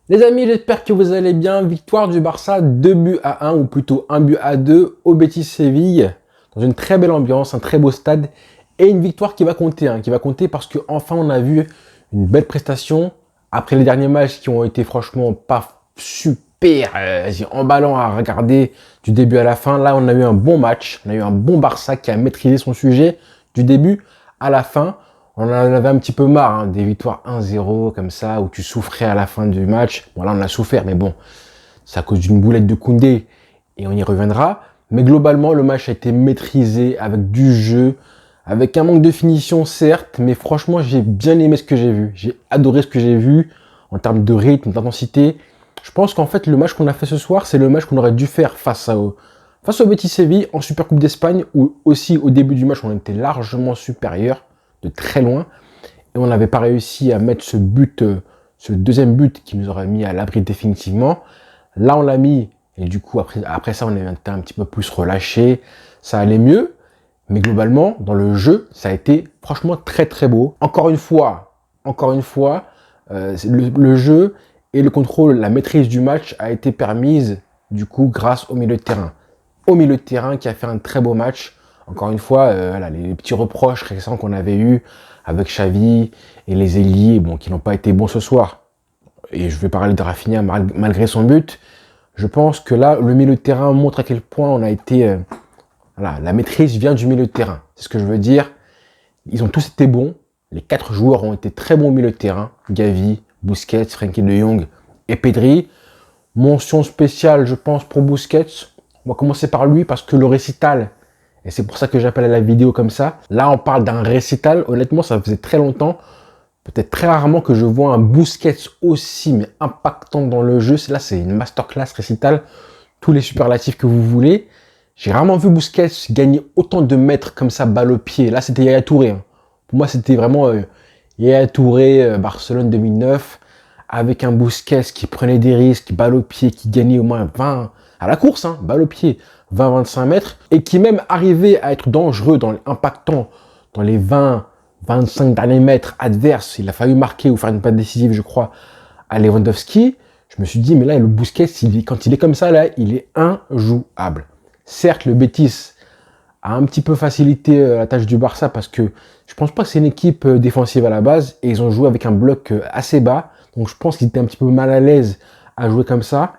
Les amis, j'espère que vous allez bien. Victoire du Barça, 2 buts à 1, ou plutôt 1 but à 2 au Betis Séville, dans une très belle ambiance, un très beau stade, et une victoire qui va compter, qui va compter parce que enfin on a vu une belle prestation après les derniers matchs qui ont été franchement pas super emballants à regarder du début à la fin. Là, on a eu un bon match, on a eu un bon Barça qui a maîtrisé son sujet du début à la fin. On en avait un petit peu marre des victoires 1-0 comme ça, où tu souffrais à la fin du match. Bon, là, on a souffert, mais bon, c'est à cause d'une boulette de Koundé, et on y reviendra. Mais globalement, le match a été maîtrisé avec du jeu, avec un manque de finition, certes, mais franchement, j'ai bien aimé ce que j'ai vu. J'ai adoré ce que j'ai vu en termes de rythme, d'intensité. Je pense qu'en fait, le match qu'on a fait ce soir, c'est le match qu'on aurait dû faire face au Betis Séville en Supercoupe d'Espagne, où aussi, au début du match, on était largement supérieur, de très loin, et on n'avait pas réussi à mettre ce deuxième but qui nous aurait mis à l'abri définitivement. Là, on l'a mis, et du coup, après ça, on était un petit peu plus relâché, ça allait mieux, mais globalement, dans le jeu, ça a été franchement très très beau. Encore une fois, le jeu et le contrôle, la maîtrise du match a été permise, du coup, grâce au milieu de terrain. Au milieu de terrain qui a fait un très beau match. Encore une fois, voilà, les petits reproches récents qu'on avait eus avec Xavi et les ailiers, bon, qui n'ont pas été bons ce soir. Et je vais parler de Rafinha malgré son but. Je pense que là, le milieu de terrain montre à quel point on a été... voilà, la maîtrise vient du milieu de terrain. C'est ce que je veux dire. Ils ont tous été bons. Les 4 joueurs ont été très bons au milieu de terrain. Gavi, Busquets, Frenkie de Jong et Pedri. Mention spéciale, je pense, pour Busquets. On va commencer par lui parce que le récital, et c'est pour ça que j'appelle la vidéo comme ça. Là, on parle d'un récital. Honnêtement, ça faisait très longtemps, peut-être très rarement, que je vois un Busquets aussi, mais impactant dans le jeu. Là, c'est une masterclass récital. Tous les superlatifs que vous voulez. J'ai rarement vu Busquets gagner autant de mètres comme ça, balle au pied. Là, c'était Yaya Touré. Pour moi, c'était vraiment Yaya Touré, Barcelone 2009, avec un Busquets qui prenait des risques, balle au pied, qui gagnait au moins 20 à la course, balle au pied, 20-25 mètres, et qui même arrivait à être dangereux, impactant dans les 20-25 derniers mètres adverses. Il a fallu marquer ou faire une passe décisive, je crois, à Lewandowski. Je me suis dit, mais là, le Busquets, quand il est comme ça, là, il est injouable. Certes, le Betis a un petit peu facilité la tâche du Barça parce que je pense pas que c'est une équipe défensive à la base, et ils ont joué avec un bloc assez bas. Donc je pense qu'ils étaient un petit peu mal à l'aise à jouer comme ça.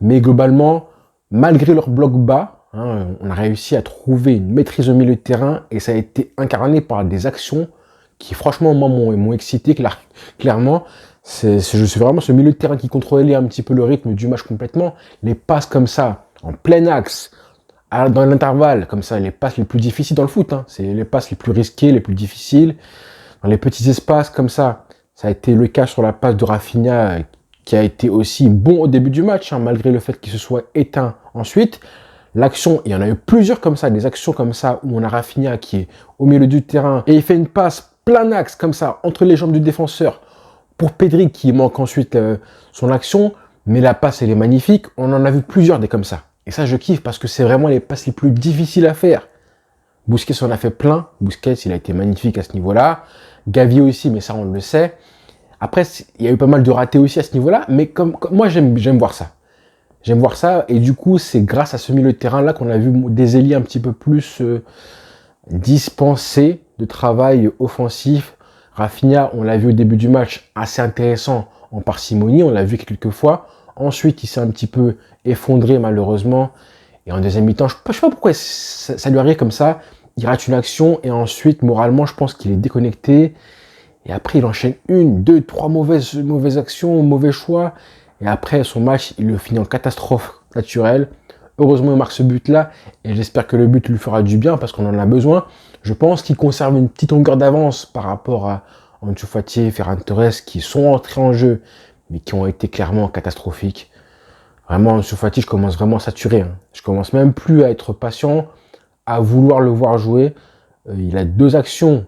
Mais globalement, malgré leur bloc bas, on a réussi à trouver une maîtrise au milieu de terrain, et ça a été incarné par des actions qui, franchement, moi, m'ont excité clairement. Je suis vraiment ce milieu de terrain qui contrôlait un petit peu le rythme du match complètement. Les passes comme ça, en plein axe, dans l'intervalle, comme ça, les passes les plus difficiles dans le foot. C'est les passes les plus risquées, les plus difficiles. Dans les petits espaces comme ça a été le cas sur la passe de Rafinha, qui a été aussi bon au début du match, malgré le fait qu'il se soit éteint ensuite. L'action, il y en a eu plusieurs comme ça, des actions comme ça, où on a Rafinha qui est au milieu du terrain, et il fait une passe plein axe comme ça, entre les jambes du défenseur, pour Pedri qui manque ensuite son action, mais la passe, elle est magnifique. On en a vu plusieurs des comme ça. Et ça, je kiffe parce que c'est vraiment les passes les plus difficiles à faire. Busquets en a fait plein. Busquets, il a été magnifique à ce niveau-là. Gavi aussi, mais ça, on le sait. Après, il y a eu pas mal de ratés aussi à ce niveau-là, mais comme moi, j'aime voir ça. J'aime voir ça, et du coup, c'est grâce à ce milieu de terrain-là qu'on a vu des ailiers un petit peu plus dispensés de travail offensif. Rafinha, on l'a vu au début du match, assez intéressant en parcimonie, on l'a vu quelques fois. Ensuite, il s'est un petit peu effondré malheureusement. Et en deuxième mi-temps, je sais pas pourquoi ça lui arrive comme ça. Il rate une action, et ensuite, moralement, je pense qu'il est déconnecté. Et après, il enchaîne 1, 2, 3 mauvaises actions, mauvais choix. Et après, son match, il le finit en catastrophe naturelle. Heureusement, il marque ce but-là. Et j'espère que le but lui fera du bien parce qu'on en a besoin. Je pense qu'il conserve une petite longueur d'avance par rapport à Ansu Fati, Ferran Torres, qui sont entrés en jeu, mais qui ont été clairement catastrophiques. Vraiment, Ansu Fati, je commence vraiment à saturer. Je commence même plus à être patient, à vouloir le voir jouer. Il a 2 actions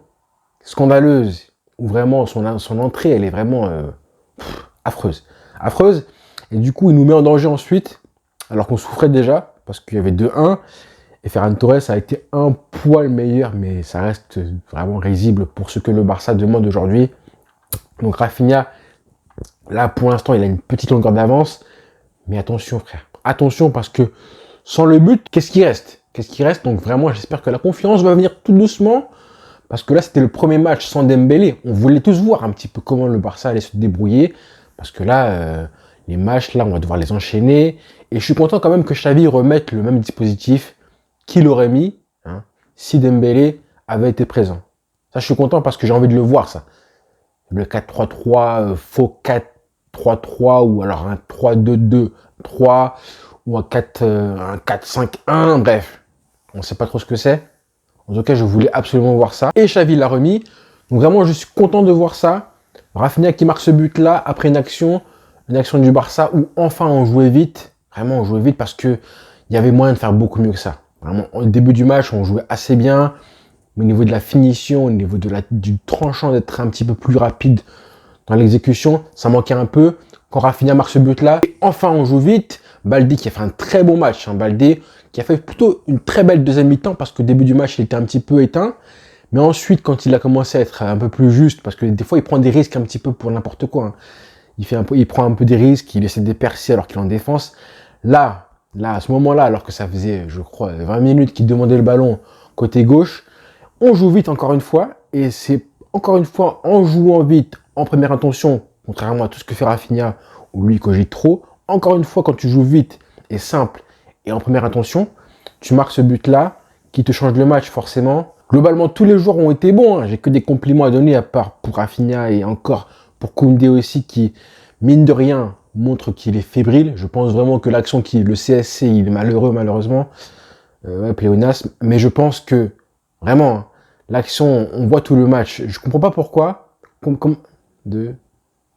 scandaleuses où vraiment son entrée, elle est vraiment affreuse. Et du coup, il nous met en danger ensuite, alors qu'on souffrait déjà, parce qu'il y avait 2-1. Et Ferran Torres a été un poil meilleur, mais ça reste vraiment risible pour ce que le Barça demande aujourd'hui. Donc Rafinha, Là, pour l'instant, il a une petite longueur d'avance. Mais attention, frère. Attention, parce que sans le but, qu'est-ce qui reste? Qu'est-ce qui reste? Donc vraiment, j'espère que la confiance va venir tout doucement. Parce que là, c'était le premier match sans Dembélé. On voulait tous voir un petit peu comment le Barça allait se débrouiller. Parce que là, les matchs, là, on va devoir les enchaîner. Et je suis content quand même que Xavi remette le même dispositif qu'il aurait mis, hein, si Dembélé avait été présent. Ça, je suis content parce que j'ai envie de le voir, ça. Le 4-3-3, faux 4-3-3, ou alors un 3-2-2-3, ou un 4-5-1, bref. On ne sait pas trop ce que c'est. En tout cas, je voulais absolument voir ça. Et Xavi l'a remis. Donc vraiment, je suis content de voir ça. Rafinha qui marque ce but-là, après une action du Barça, où enfin on jouait vite. Vraiment, on jouait vite parce que il y avait moyen de faire beaucoup mieux que ça. Vraiment, au début du match, on jouait assez bien. Mais au niveau de la finition, au niveau du tranchant, d'être un petit peu plus rapide dans l'exécution, ça manquait un peu. Quand Rafinha marque ce but-là, et enfin on joue vite. Balde qui a fait un très bon match. Hein. Balde qui a fait plutôt une très belle deuxième mi-temps parce que au début du match, il était un petit peu éteint. Mais ensuite, quand il a commencé à être un peu plus juste, parce que des fois, il prend des risques un petit peu pour n'importe quoi. Hein. Il prend un peu des risques, il essaie de percer alors qu'il est en défense. Là, à ce moment-là, alors que ça faisait, je crois, 20 minutes qu'il demandait le ballon côté gauche, on joue vite encore une fois. Et c'est encore une fois en jouant vite, en première intention, contrairement à tout ce que fait Rafinha, où lui cogite trop. Encore une fois, quand tu joues vite et simple et en première intention, tu marques ce but-là qui te change le match forcément. Globalement, tous les joueurs ont été bons. Hein. J'ai que des compliments à donner, à part pour Rafinha et encore pour Koundé aussi, qui, mine de rien, montre qu'il est fébrile. Je pense vraiment que l'action le CSC, il est malheureux, malheureusement. Pléonasme. Mais je pense que, vraiment, hein, l'action, on voit tout le match. Je comprends pas pourquoi. Deux,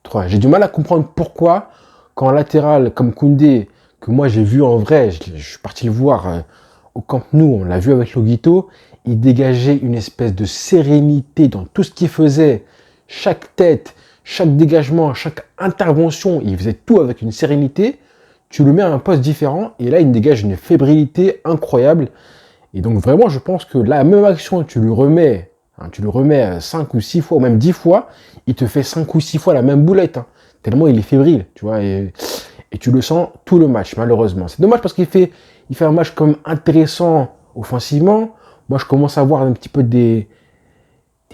trois. J'ai du mal à comprendre pourquoi, quand un latéral comme Koundé, que moi j'ai vu en vrai, je suis parti le voir au Camp Nou, on l'a vu avec Logito, il dégageait une espèce de sérénité dans tout ce qu'il faisait. Chaque tête, chaque dégagement, chaque intervention, il faisait tout avec une sérénité. Tu le mets à un poste différent et là, il dégage une fébrilité incroyable. Et donc vraiment, je pense que la même action, tu le remets 5 ou 6 fois, ou même 10 fois, il te fait 5 ou 6 fois la même boulette. Hein, tellement il est fébrile, tu vois. Et tu le sens tout le match, malheureusement. C'est dommage parce qu'il fait un match comme intéressant offensivement. Moi, je commence à voir un petit peu des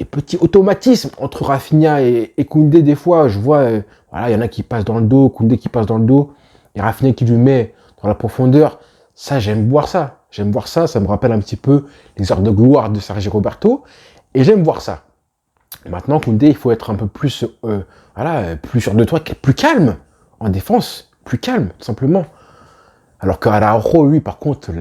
petits automatismes entre Rafinha et Koundé. Des fois, je vois, voilà, il y en a qui passent dans le dos, Koundé qui passe dans le dos, et Rafinha qui lui met dans la profondeur. Ça, j'aime voir ça. J'aime voir ça. Ça me rappelle un petit peu les heures de gloire de Sergio Roberto. Et j'aime voir ça. Maintenant, Koundé, il faut être un peu plus, plus sûr de toi, plus calme en défense, plus calme, tout simplement. Alors qu'Araujo, lui, par contre,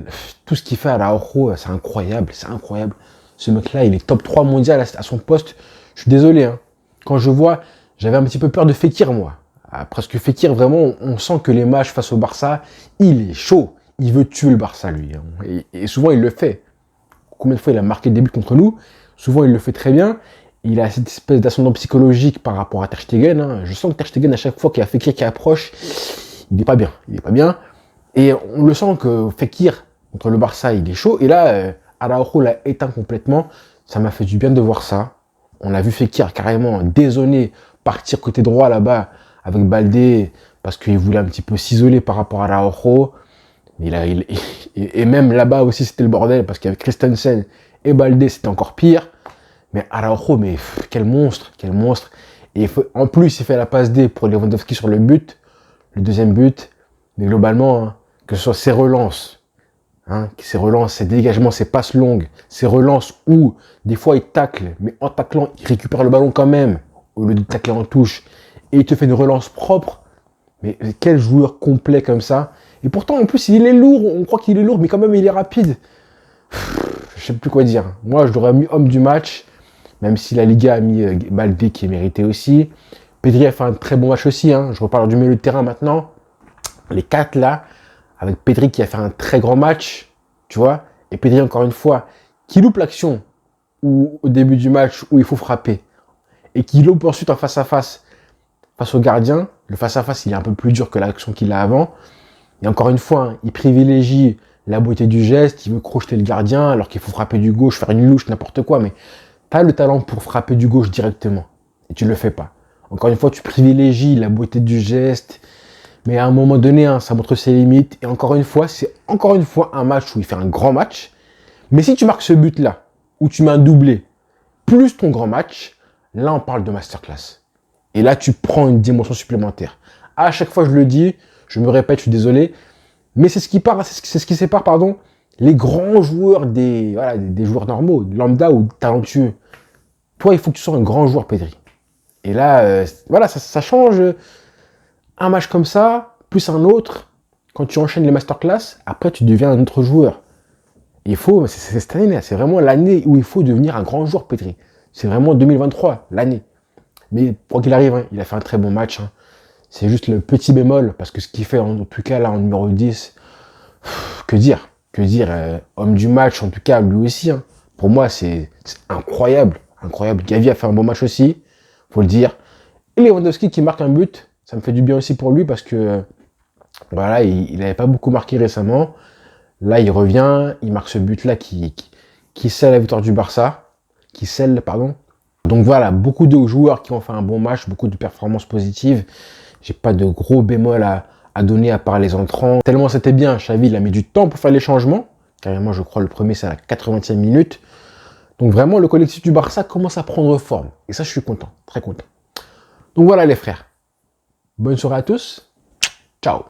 tout ce qu'il fait à Araujo, c'est incroyable, c'est incroyable. Ce mec-là, il est top 3 mondial à son poste. Je suis désolé, hein. Quand je vois, j'avais un petit peu peur de Fekir, moi. Parce que Fekir, vraiment, on sent que les matchs face au Barça, il est chaud. Il veut tuer le Barça, lui. Hein. Et souvent, il le fait. Combien de fois il a marqué des buts contre nous? Souvent, il le fait très bien. Il a cette espèce d'ascendant psychologique par rapport à Ter Stegen. Hein. Je sens que Ter Stegen, à chaque fois qu'il y a Fekir qui approche, il n'est pas bien. Il n'est pas bien. Et on le sent que Fekir, contre le Barça, il est chaud. Et là, Araujo l'a éteint complètement. Ça m'a fait du bien de voir ça. On a vu Fekir carrément dézonné partir côté droit là-bas avec Balde parce qu'il voulait un petit peu s'isoler par rapport à Araujo. Et même là-bas aussi, c'était le bordel parce qu'avec Christensen et Balde, c'était encore pire. Mais Araujo, mais quel monstre, quel monstre. Et en plus, il fait la passe D pour Lewandowski sur le but, le deuxième but. Mais globalement, hein, que ce soit ses relances, ses dégagements, ses passes longues, ses relances où des fois il tacle, mais en taclant, il récupère le ballon quand même, au lieu de tacler en touche. Et il te fait une relance propre. Mais quel joueur complet comme ça. Et pourtant, en plus, il est lourd. On croit qu'il est lourd, mais quand même, il est rapide. Je sais plus quoi dire. Moi, je l'aurais mis homme du match, même si la Liga a mis Balde qui est mérité aussi. Pedri a fait un très bon match aussi. Hein. Je reparle du milieu de terrain maintenant. Les 4 là, avec Pedri qui a fait un très grand match, tu vois. Et Pedri, encore une fois, qui loupe l'action au début du match où il faut frapper. Et qui loupe ensuite en face au gardien. Le face-à-face, il est un peu plus dur que l'action qu'il a avant. Et encore une fois, hein, il privilégie la beauté du geste, il veut crocheter le gardien, alors qu'il faut frapper du gauche, faire une louche, n'importe quoi. Mais tu as le talent pour frapper du gauche directement. Et tu ne le fais pas. Encore une fois, tu privilégies la beauté du geste. Mais à un moment donné, hein, ça montre ses limites. Et encore une fois, c'est encore une fois un match où il fait un grand match. Mais si tu marques ce but-là, où tu mets un doublé, plus ton grand match, là, on parle de masterclass. Et là, tu prends une dimension supplémentaire. À chaque fois, je le dis, je me répète, je suis désolé, mais c'est ce qui sépare, pardon, les grands joueurs des joueurs normaux, lambda ou talentueux. Toi, il faut que tu sois un grand joueur, Pedri. Et là, voilà, ça change un match comme ça, plus un autre. Quand tu enchaînes les masterclass, après, tu deviens un autre joueur. Il faut, c'est cette année, c'est vraiment l'année où il faut devenir un grand joueur, Pedri. C'est vraiment 2023, l'année. Mais quoi qu'il arrive, hein, il a fait un très bon match. Hein. C'est juste le petit bémol, parce que ce qu'il fait, en tout cas, là, en numéro 10, que dire? Que dire? Homme du match, en tout cas, lui aussi. Hein. Pour moi, c'est incroyable. Incroyable. Gavi a fait un bon match aussi, faut le dire. Et Lewandowski qui marque un but, ça me fait du bien aussi pour lui, parce que voilà, il n'avait pas beaucoup marqué récemment. Là, il revient, il marque ce but-là qui scelle la victoire du Barça. Qui scelle, pardon. Donc voilà, beaucoup de joueurs qui ont fait un bon match, beaucoup de performances positives. J'ai pas de gros bémol à donner à part les entrants. Tellement c'était bien, Xavi, il a mis du temps pour faire les changements. Carrément, je crois, le premier, c'est à la 80e minute. Donc vraiment, le collectif du Barça commence à prendre forme. Et ça, je suis content, très content. Donc voilà les frères. Bonne soirée à tous.